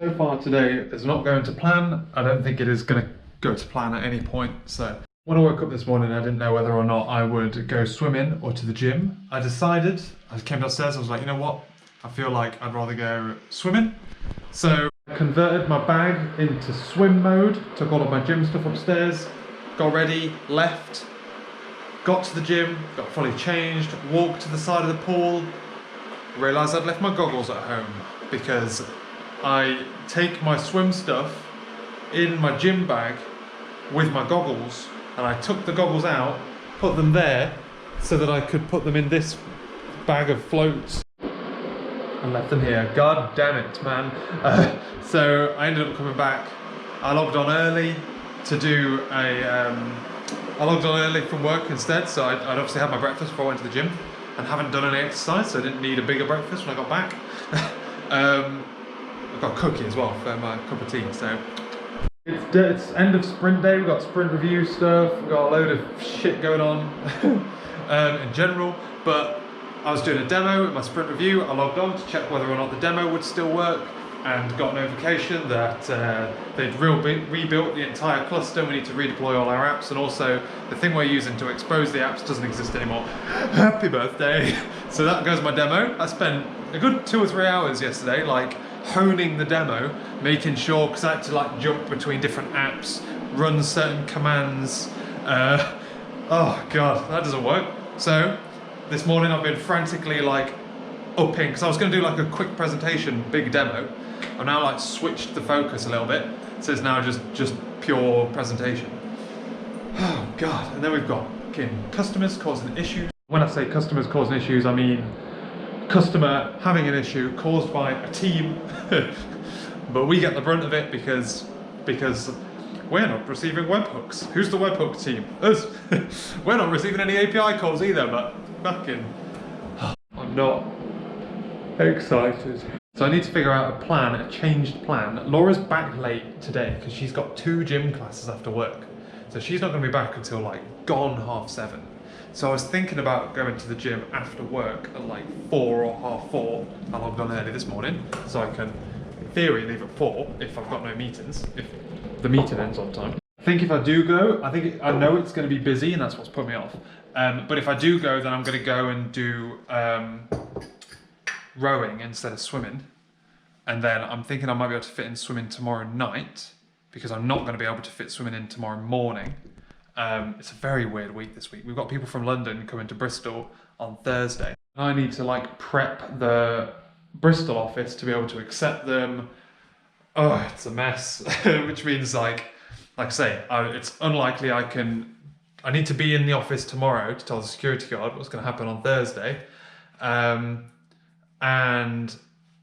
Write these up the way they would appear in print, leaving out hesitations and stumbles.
So far today is not going to plan. I don't think it is going to go to plan at any point. So when I woke up this morning, I didn't know whether or not I would go swimming or to the gym. I decided, I came downstairs, I was like, you know what? I feel like I'd rather go swimming. So I converted my bag into swim mode, took all of my gym stuff upstairs, got ready, left, got to the gym, got fully changed, walked to the side of the pool, realised I'd left my goggles at home because I take my swim stuff in my gym bag with my goggles, and I took the goggles out, put them there so that I could put them in this bag of floats and left them here. God damn it, man. So I ended up coming back. I logged on early to do I logged on early from work instead, so I'd obviously had my breakfast before I went to the gym and haven't done any exercise, so I didn't need a bigger breakfast when I got back. I've got a cookie as well for my cup of tea, so. It's end of sprint day, we've got sprint review stuff, we've got a load of shit going on in general, but I was doing a demo in my sprint review. I logged on to check whether or not the demo would still work and got notification that they'd rebuilt the entire cluster. We need to redeploy all our apps, and also the thing we're using to expose the apps doesn't exist anymore. Happy birthday! So that goes my demo. I spent a good 2 or 3 hours yesterday, like honing the demo, making sure, because I had to like jump between different apps, run certain commands. Oh god, that doesn't work. So this morning I've been frantically like upping, because I was going to do like a quick presentation, big demo. I've now like switched the focus a little bit, so it's now just pure presentation. Oh god, and then we've got customers causing issues. When I say customers causing issues, I mean customer having an issue caused by a team, but we get the brunt of it because we're not receiving webhooks. Who's the webhook team? Us. We're not receiving any API calls either, but fucking I'm not excited. So I need to figure out a plan, a changed plan. Laura's back late today because she's got 2 gym classes after work. So she's not going to be back until like gone 7:30. So I was thinking about going to the gym after work at like 4 or 4:30. I logged on early this morning so I can, in theory, leave at 4 if I've got no meetings, if the meeting ends on time. I think if I do go, I know it's going to be busy and that's what's put me off. But if I do go, then I'm going to go and do rowing instead of swimming, and then I'm thinking I might be able to fit in swimming tomorrow night because I'm not going to be able to fit swimming in tomorrow morning. It's a very weird week this week. We've got people from London coming to Bristol on Thursday. I need to like prep the Bristol office to be able to accept them. Oh, it's a mess. Which means like I say, it's unlikely I need to be in the office tomorrow to tell the security guard what's going to happen on Thursday. And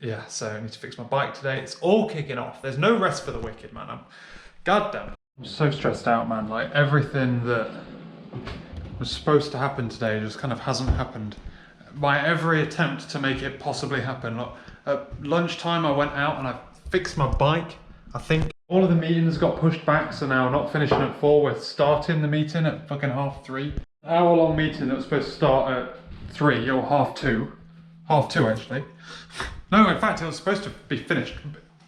yeah, so I need to fix my bike today. It's all kicking off. There's no rest for the wicked, man. Goddamn. I'm so stressed out, man. Like everything that was supposed to happen today just kind of hasn't happened. My every attempt to make it possibly happen. Look, at lunchtime I went out and I fixed my bike. I think all of the meetings got pushed back, so now not finishing at 4, we're starting the meeting at fucking 3:30. Hour-long meeting that was supposed to start at 3 or 2:30. 2:30 actually. No, in fact it was supposed to be finished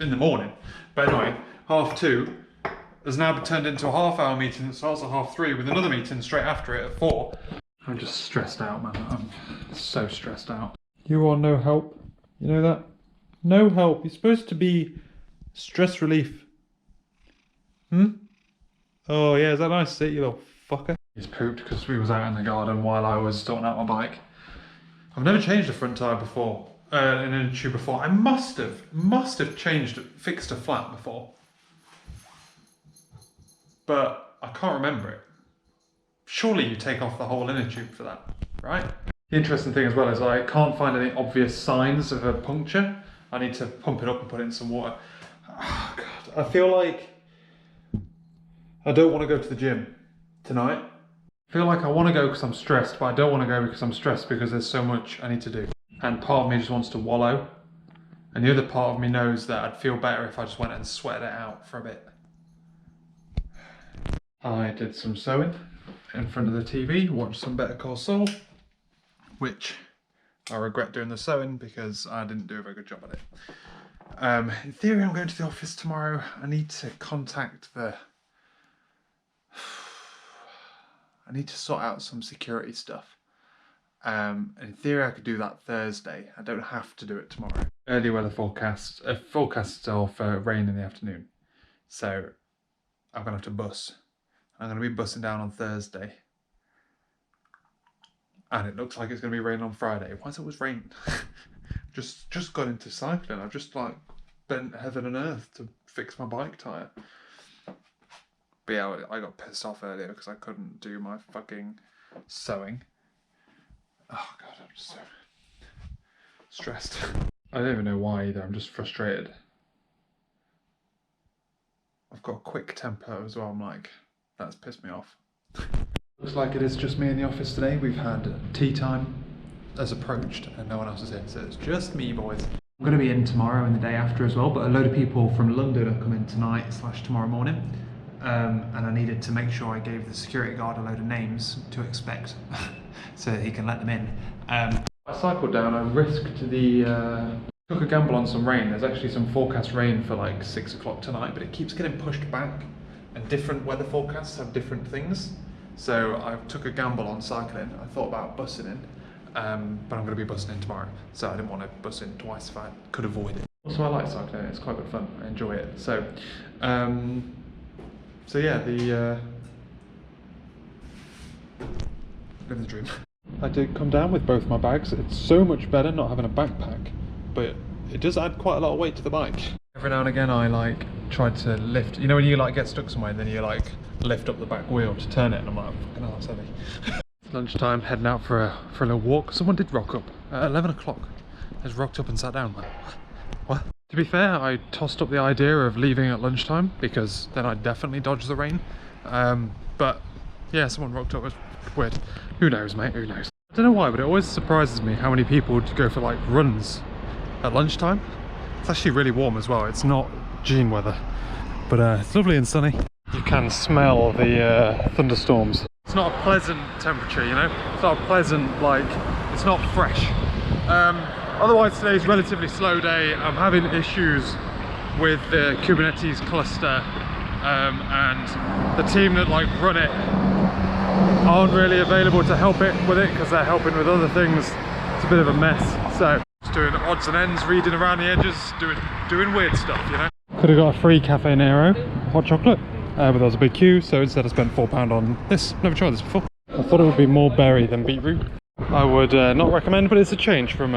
in the morning. But anyway, 2:30 has now turned into a half-hour meeting that starts at 3:30 with another meeting straight after it at 4. I'm just stressed out, man. I'm so stressed out. You are no help. You know that? No help. You're supposed to be stress relief. Oh yeah, is that nice to see, you little fucker? He's pooped because we was out in the garden while I was sorting out my bike. I've never changed a front tyre before, in an issue before. I must have fixed a flat before. But I can't remember it. Surely you take off the whole inner tube for that, right? The interesting thing as well is I can't find any obvious signs of a puncture. I need to pump it up and put it in some water. Oh God, I feel like I don't want to go to the gym tonight. I feel like I want to go because I'm stressed, but I don't want to go because I'm stressed because there's so much I need to do. And part of me just wants to wallow. And the other part of me knows that I'd feel better if I just went and sweated it out for a bit. I did some sewing in front of the TV, watched some Better Call Saul, which I regret doing the sewing because I didn't do a very good job at it. In theory, I'm going to the office tomorrow. I need to contact the... I need to sort out some security stuff. In theory, I could do that Thursday. I don't have to do it tomorrow. Early weather forecast. Forecast for rain in the afternoon. So I'm going to have to bus. I'm going to be bussing down on Thursday. And it looks like it's going to be raining on Friday. Why is it always rain? just got into cycling. I've just like bent heaven and earth to fix my bike tyre. But yeah, I got pissed off earlier because I couldn't do my fucking sewing. Oh god, I'm just so stressed. I don't even know why either, I'm just frustrated. I've got a quick temper as well, I'm like, that's pissed me off. Looks like it is just me in the office today. We've had tea time as approached and no one else is here, so it's just me, boys. I'm going to be in tomorrow and the day after as well, but a load of people from London are coming tonight / tomorrow morning. And I needed to make sure I gave the security guard a load of names to expect so that he can let them in. I cycled down, I risked took a gamble on some rain. There's actually some forecast rain for like 6 o'clock tonight, but it keeps getting pushed back and different weather forecasts have different things. So I took a gamble on cycling. I thought about bussing in, but I'm going to be bussing in tomorrow. So I didn't want to bus in twice if I could avoid it. Also, I like cycling, it's quite good fun, I enjoy it. So yeah, living the dream. I did come down with both my bags. It's so much better not having a backpack, but it does add quite a lot of weight to the bike. Every now and again I like try to lift, you know when you like get stuck somewhere and then you like lift up the back wheel to turn it and I'm like, fucking hell, that's heavy. It's lunchtime, heading out for a little walk. Someone did rock up at 11 o'clock. Just rocked up and sat down. Like, what? To be fair, I tossed up the idea of leaving at lunchtime because then I'd definitely dodge the rain. But yeah, someone rocked up. It was weird. Who knows, mate? Who knows? I don't know why, but it always surprises me how many people would go for like runs at lunchtime. It's actually really warm as well. It's not June weather, but it's lovely and sunny. You can smell the thunderstorms. It's not a pleasant temperature, you know? It's not a pleasant, like, it's not fresh. Otherwise today's a relatively slow day. I'm having issues with the Kubernetes cluster and the team that like run it aren't really available to help it with it because they're helping with other things. It's a bit of a mess. So just doing odds and ends, reading around the edges, doing weird stuff, you know. Could have got a free Cafe Nero hot chocolate, but there was a big queue, so instead I spent £4 on this. Never tried this before. I thought it would be more berry than beetroot. I would not recommend, but it's a change from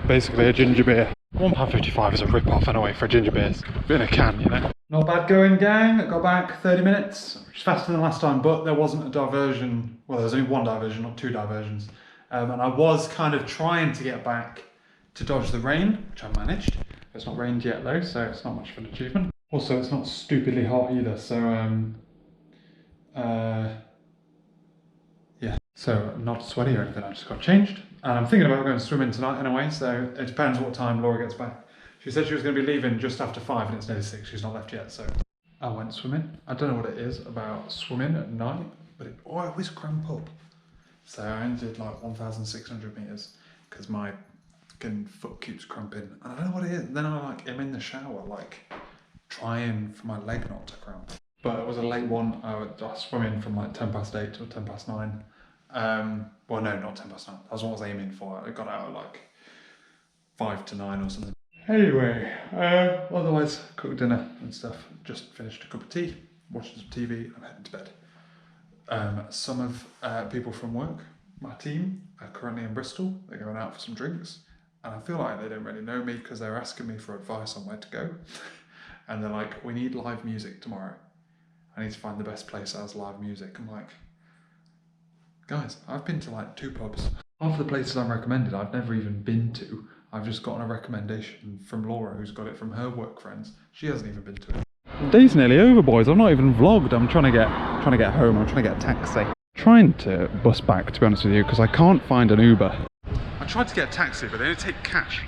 basically a ginger beer. £1.55 is a rip-off anyway for a ginger beer. In a can, you know. Not bad going, gang. I got back 30 minutes, which is faster than last time, but there wasn't a diversion. Well, there was only one diversion, not two diversions. And I was kind of trying to get back to dodge the rain, which I managed. It's not rained yet though, so it's not much of an achievement. Also, it's not stupidly hot either, so yeah. So I'm not sweaty or anything, I just got changed. And I'm thinking about going swimming tonight anyway, so it depends what time Laura gets back. She said she was going to be leaving just after 5 and it's nearly 6, she's not left yet, so. I went swimming. I don't know what it is about swimming at night, but I always cramp up. So I only did like 1,600 meters because my fucking foot keeps cramping. And I don't know what it is. Then I like am in the shower, like trying for my leg not to cramp. But it was a late one. I was swimming from like 8:10 till 9:10. Well, no, not 9:10. That was what I was aiming for. I got out at like 5 to 9 or something. Anyway, otherwise cooked dinner and stuff. Just finished a cup of tea, watching some TV. I'm heading to bed. Some of people from work, my team, are currently in Bristol. They're going out for some drinks. And I feel like they don't really know me because they're asking me for advice on where to go. And they're like, we need live music tomorrow. I need to find the best place that has live music. I'm like, guys, I've been to like 2 pubs. Half the places I'm recommended I've never even been to. I've just gotten a recommendation from Laura, who's got it from her work friends. She hasn't even been to it. The day's nearly over, boys. I'm not even vlogged. I'm trying to get home. I'm trying to get a taxi. Trying to bus back, to be honest with you, because I can't find an Uber. I tried to get a taxi, but they don't take cash.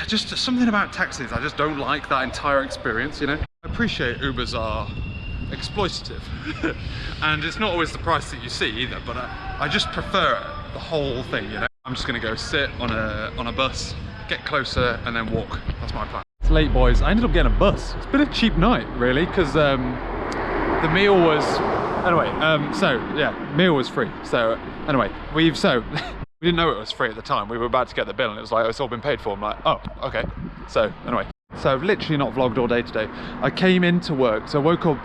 Just something about taxis, I just don't like that entire experience, you know? I appreciate Ubers are exploitative, and it's not always the price that you see either, but I just prefer the whole thing, you know? I'm just gonna go sit on a bus, get closer, and then walk. That's my plan. It's late, boys. I ended up getting a bus. It's been a cheap night, really, because the meal was... Anyway, so, yeah, meal was free. So, anyway, we didn't know it was free at the time. We were about to get the bill and it was like, oh, it's all been paid for. I'm like, oh, okay. So, anyway. So, I've literally not vlogged all day today. I came into work, so I woke up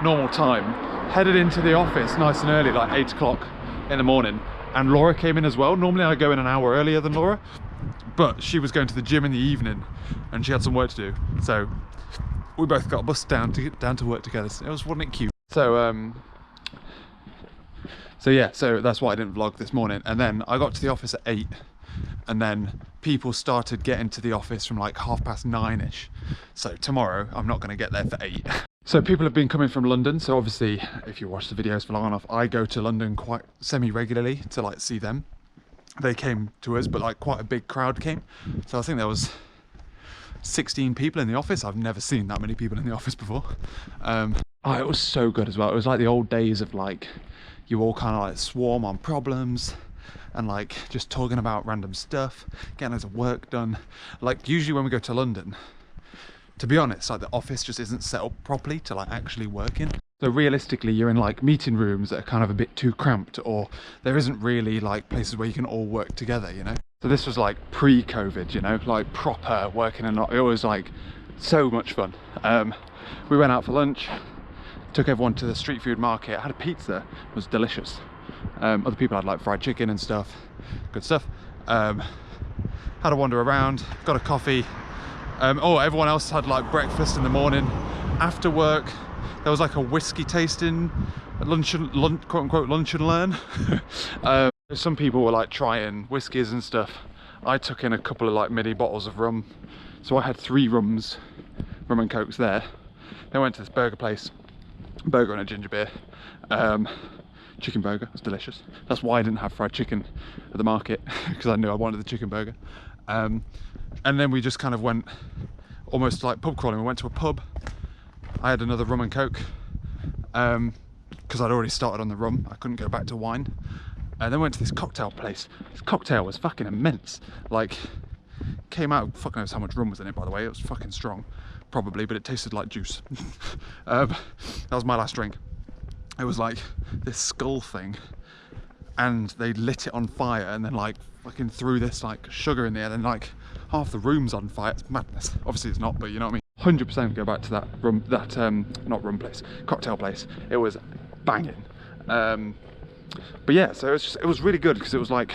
normal time, headed into the office nice and early, like 8 o'clock in the morning. And Laura came in as well. Normally I go in an hour earlier than Laura, but she was going to the gym in the evening and she had some work to do. So we both got a bus down to get down to work together. It was, wasn't it cute? So yeah, so that's why I didn't vlog this morning. And then I got to the office at 8 and then people started getting to the office from like 9:30ish. So tomorrow I'm not going to get there for 8. So people have been coming from London, so obviously if you watch the videos for long enough, I go to London quite semi-regularly to like see them. They came to us, but like quite a big crowd came. So I think there was 16 people in the office. I've never seen that many people in the office before. Oh, it was so good as well. It was like the old days of like, you all kind of like swarm on problems and like just talking about random stuff, getting loads of work done. Like usually when we go to London, to be honest, like the office just isn't set up properly to like actually work in. So realistically, you're in like meeting rooms that are kind of a bit too cramped, or there isn't really like places where you can all work together, you know? So this was like pre-COVID, you know, like proper working, and it was like so much fun. We went out for lunch, took everyone to the street food market, had a pizza, it was delicious. Other people had like fried chicken and stuff, good stuff. Had a wander around, got a coffee. Oh, everyone else had like breakfast in the morning. After work, there was like a whiskey tasting, quote unquote lunch and learn. Some people were like trying whiskies and stuff. I took in a couple of like mini bottles of rum. So I had 3 rum and cokes there. Then went to this burger place, burger and a ginger beer. Chicken burger, it was delicious. That's why I didn't have fried chicken at the market, because I knew I wanted the chicken burger. And then we just kind of went almost like pub crawling. We went to a pub. I had another rum and coke because I'd already started on the rum. I couldn't go back to wine. And then went to this cocktail place. This cocktail was fucking immense. Like, came out, fuck knows how much rum was in it, by the way. It was fucking strong, probably, but it tasted like juice. That was my last drink. It was like this skull thing, and they lit it on fire and then like fucking threw this like sugar in there, and like half the room's on fire. It's madness. Obviously it's not, but you know what I mean. 100% go back to that rum, not rum place, cocktail place. It was banging. But yeah, so it was really good, because it was like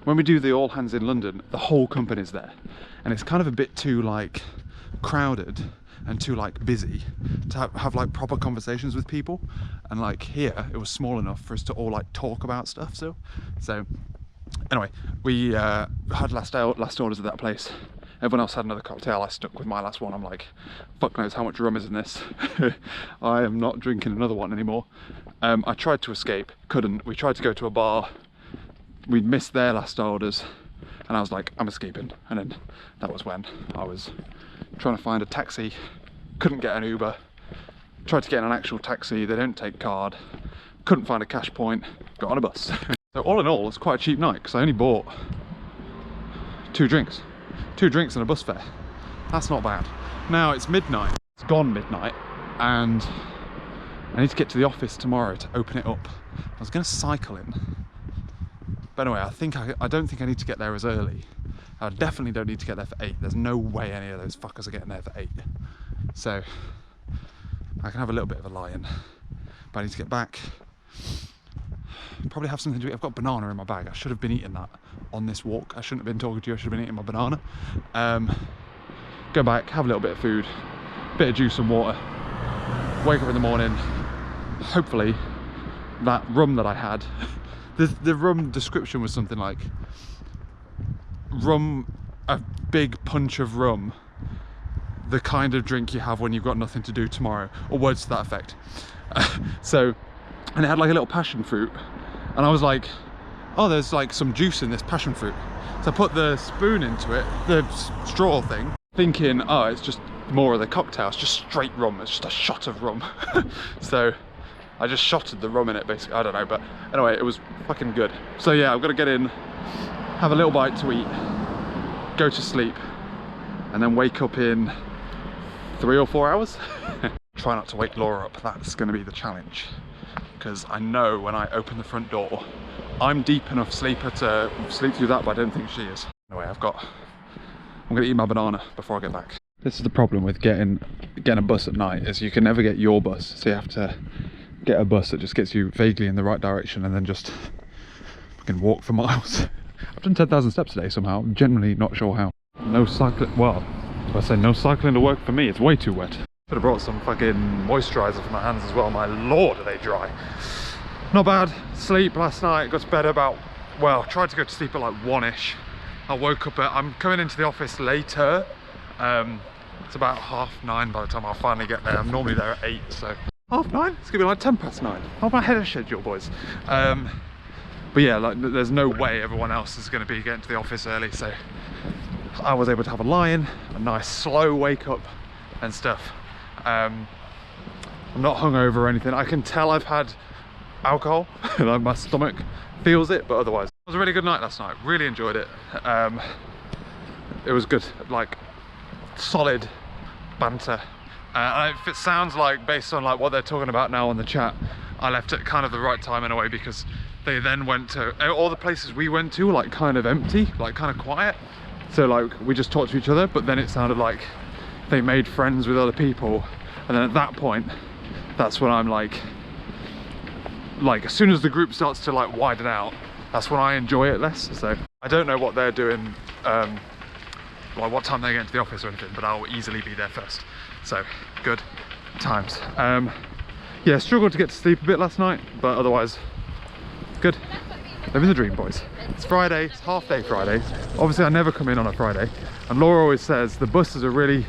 when we do the all hands in London, the whole company's there, and it's kind of a bit too like crowded and too like busy to have like proper conversations with people. And like here it was small enough for us to all like talk about stuff. So anyway, we had last orders at that place. Everyone else had another cocktail. I stuck with my last one. I'm like, fuck knows how much rum is in this. I am not drinking another one anymore. I tried to escape, couldn't. We tried to go to a bar. We'd missed their last orders, and I was like, I'm escaping. And then that was when I was trying to find a taxi, couldn't get an Uber, tried to get an actual taxi, they don't take card, couldn't find a cash point, got on a bus. So all in all, it's quite a cheap night, because I only bought 2 drinks and a bus fare. That's not bad. Now it's midnight, it's gone midnight, and I need to get to the office tomorrow to open it up. I was going to cycle in, but anyway, I don't think I need to get there as early. I definitely don't need to get there for 8. There's no way any of those fuckers are getting there for 8. So I can have a little bit of a lie-in, but I need to get back. Probably have something to eat. I've got banana in my bag. I should have been eating that on this walk. I shouldn't have been talking to you. I should have been eating my banana. Go back, have a little bit of food, bit of juice and water. Wake up in the morning. Hopefully that rum that I had, the rum description was something like rum, a big punch of rum, the kind of drink you have when you've got nothing to do tomorrow, or words to that effect. So, and it had like a little passion fruit, and I was like, oh, there's like some juice in this passion fruit. So I put the spoon into it, the straw thing, thinking, oh, it's just more of the cocktail, it's just straight rum, it's just a shot of rum. So I just shotted the rum in it, basically. I don't know, but anyway, it was fucking good. So yeah, I've got to get in, have a little bite to eat, go to sleep, and then wake up in 3 or 4 hours. Try not to wake Laura up, that's going to be the challenge. Because I know when I open the front door, I'm deep enough sleeper to sleep through that, but I don't think she is. Anyway, I'm going to eat my banana before I get back. This is the problem with getting a bus at night, is you can never get your bus, so you have to get a bus that just gets you vaguely in the right direction and then just fucking walk for miles. I've done 10,000 steps today somehow, I'm genuinely not sure how. No cycling, well, if I say no cycling to work for me, it's way too wet. Should have brought some fucking moisturiser for my hands as well. My lord, are they dry. Not bad. Sleep last night, got to bed about, well, tried to go to sleep at like 1ish. I woke up at, I'm coming into the office later. It's about 9:30 by the time I'll finally get there. I'm normally there at 8, so 9:30? It's gonna be like 9:10. I'm ahead of schedule, boys. But yeah, like there's no way everyone else is gonna be getting to the office early, so I was able to have a lie-in, a nice slow wake up and stuff. I'm not hungover or anything. I can tell I've had alcohol, like my stomach feels it, but otherwise. It was a really good night last night, really enjoyed it. It was good, like solid banter. If it sounds like, based on like what they're talking about now on the chat, I left at kind of the right time in a way, because they then went to, all the places we went to were like kind of empty, like kind of quiet. So like we just talked to each other, but then it sounded like they made friends with other people, and then at that point that's when I'm like as soon as the group starts to like widen out, that's when I enjoy it less. So I don't know what they're doing, like what time they get into the office or anything, but I'll easily be there first, so good times. Yeah, struggled to get to sleep a bit last night, but otherwise good. Living the dream, boys. It's Friday, it's half day Friday. Obviously I never come in on a Friday, and Laura always says the buses are really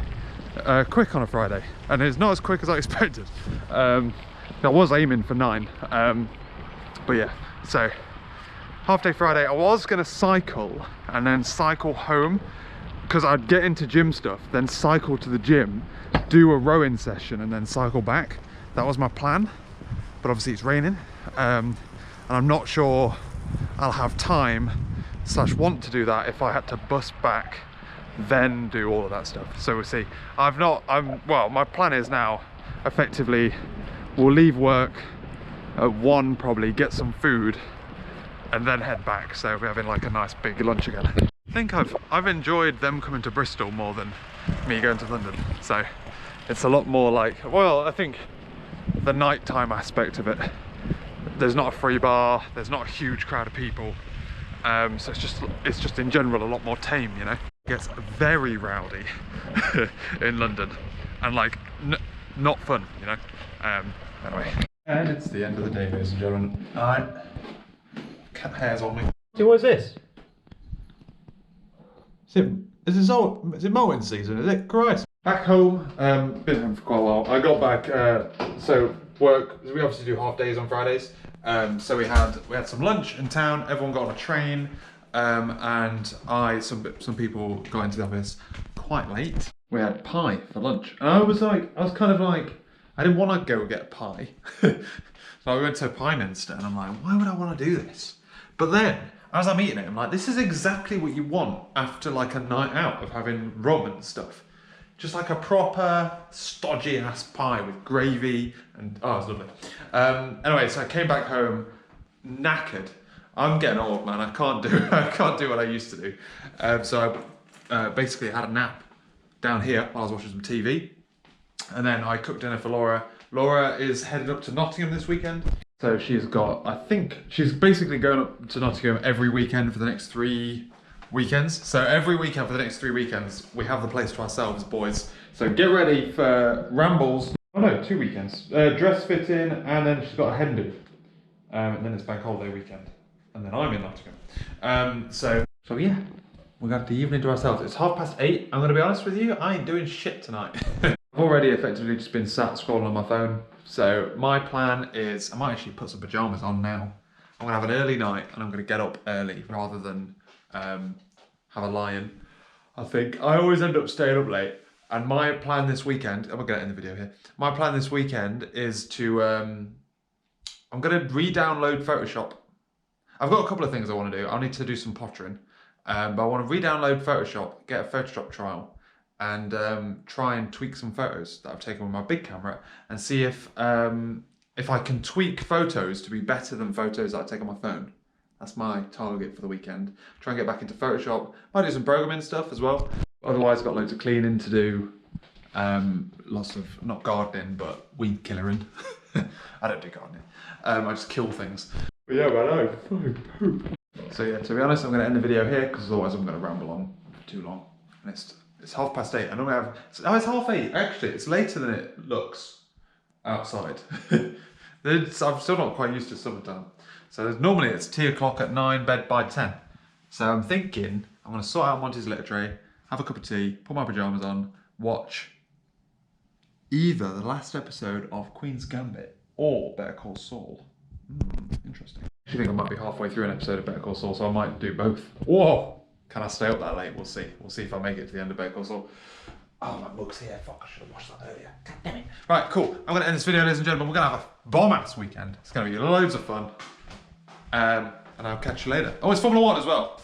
quick on a Friday, and it's not as quick as I expected. I was aiming for 9, but yeah, so half day Friday. I was gonna cycle and then cycle home, because I'd get into gym stuff, then cycle to the gym, do a rowing session, and then cycle back. That was my plan, but obviously it's raining, and I'm not sure I'll have time / want to do that if I had to bus back, then do all of that stuff. So we'll see. Well, my plan is now, effectively, we'll leave work at 1 probably, get some food, and then head back. So we're having like a nice big lunch again. I think I've enjoyed them coming to Bristol more than me going to London. So it's a lot more like, well, I think the nighttime aspect of it, there's not a free bar, there's not a huge crowd of people, so it's just in general a lot more tame, you know. It gets very rowdy in London, and like not fun, you know. Anyway, and it's the end of the day, ladies and gentlemen. Alright, cat hairs on me. So what's this? Is it mowing season? Is it? Christ. Back home, been home for quite a while. I got back, so work, we obviously do half days on Fridays. So we had some lunch in town, everyone got on a train, and some people got into the office quite late. We had pie for lunch, and I was kind of like, I didn't want to go get pie. So I went to Pieminster, and I'm like, why would I want to do this? But then, as I'm eating it, I'm like, this is exactly what you want after like a night out of having rum and stuff. Just like a proper stodgy ass pie with gravy, and oh, it's lovely. Anyway, so I came back home knackered. I'm getting old, man. I can't do what I used to do. So I basically had a nap down here while I was watching some TV, and then I cooked dinner for Laura. Laura is headed up to Nottingham this weekend. So she's got, I think, she's basically going up to Nottingham every weekend for the next 3 weekends. So every weekend for the next 3 weekends, we have the place to ourselves, boys. So get ready for rambles. Oh no, 2 weekends. Dress fitting, and then she's got a hen do. And then it's bank holiday weekend. And then I'm in Nottingham. So yeah, we got the evening to ourselves. It's 8:30. I'm gonna be honest with you, I ain't doing shit tonight. I've already effectively just been sat scrolling on my phone. So my plan is, I might actually put some pajamas on now. I'm gonna have an early night, and I'm gonna get up early rather than have a lie-in. I think I always end up staying up late, and my plan this weekend, I'm gonna get it in the video here. My plan this weekend is to, I'm gonna re-download Photoshop. I've got a couple of things I want to do. I need to do some pottering, but I want to re-download Photoshop, get a Photoshop trial, and try and tweak some photos that I've taken with my big camera and see if I can tweak photos to be better than photos that I take on my phone. That's my target for the weekend. Try and get back into Photoshop. Might do some programming stuff as well. Otherwise, I've got loads of cleaning to do. Lots of, not gardening, but weed killering. I don't do gardening. I just kill things. But yeah, man, I fucking poop. So yeah, to be honest, I'm going to end the video here because otherwise I'm going to ramble on for too long. And it's 8:30. I normally have. Oh, it's 8:30. Actually, it's later than it looks outside. I'm still not quite used to summertime. So normally it's tea o'clock at 9, bed by 10. So I'm thinking I'm going to sort out Monty's litter tray, have a cup of tea, put my pajamas on, watch either the last episode of Queen's Gambit or Better Call Saul. Interesting. I think I might be halfway through an episode of Better Call Saul, so I might do both. Whoa! Can I stay up that late? We'll see. We'll see if I make it to the end of Better Call Saul. Oh, my mug's here. Fuck, I should have watched that earlier. God damn it. Right, cool. I'm going to end this video, ladies and gentlemen. We're going to have a bomb-ass weekend. It's going to be loads of fun. And I'll catch you later. Oh, it's Formula 1 as well.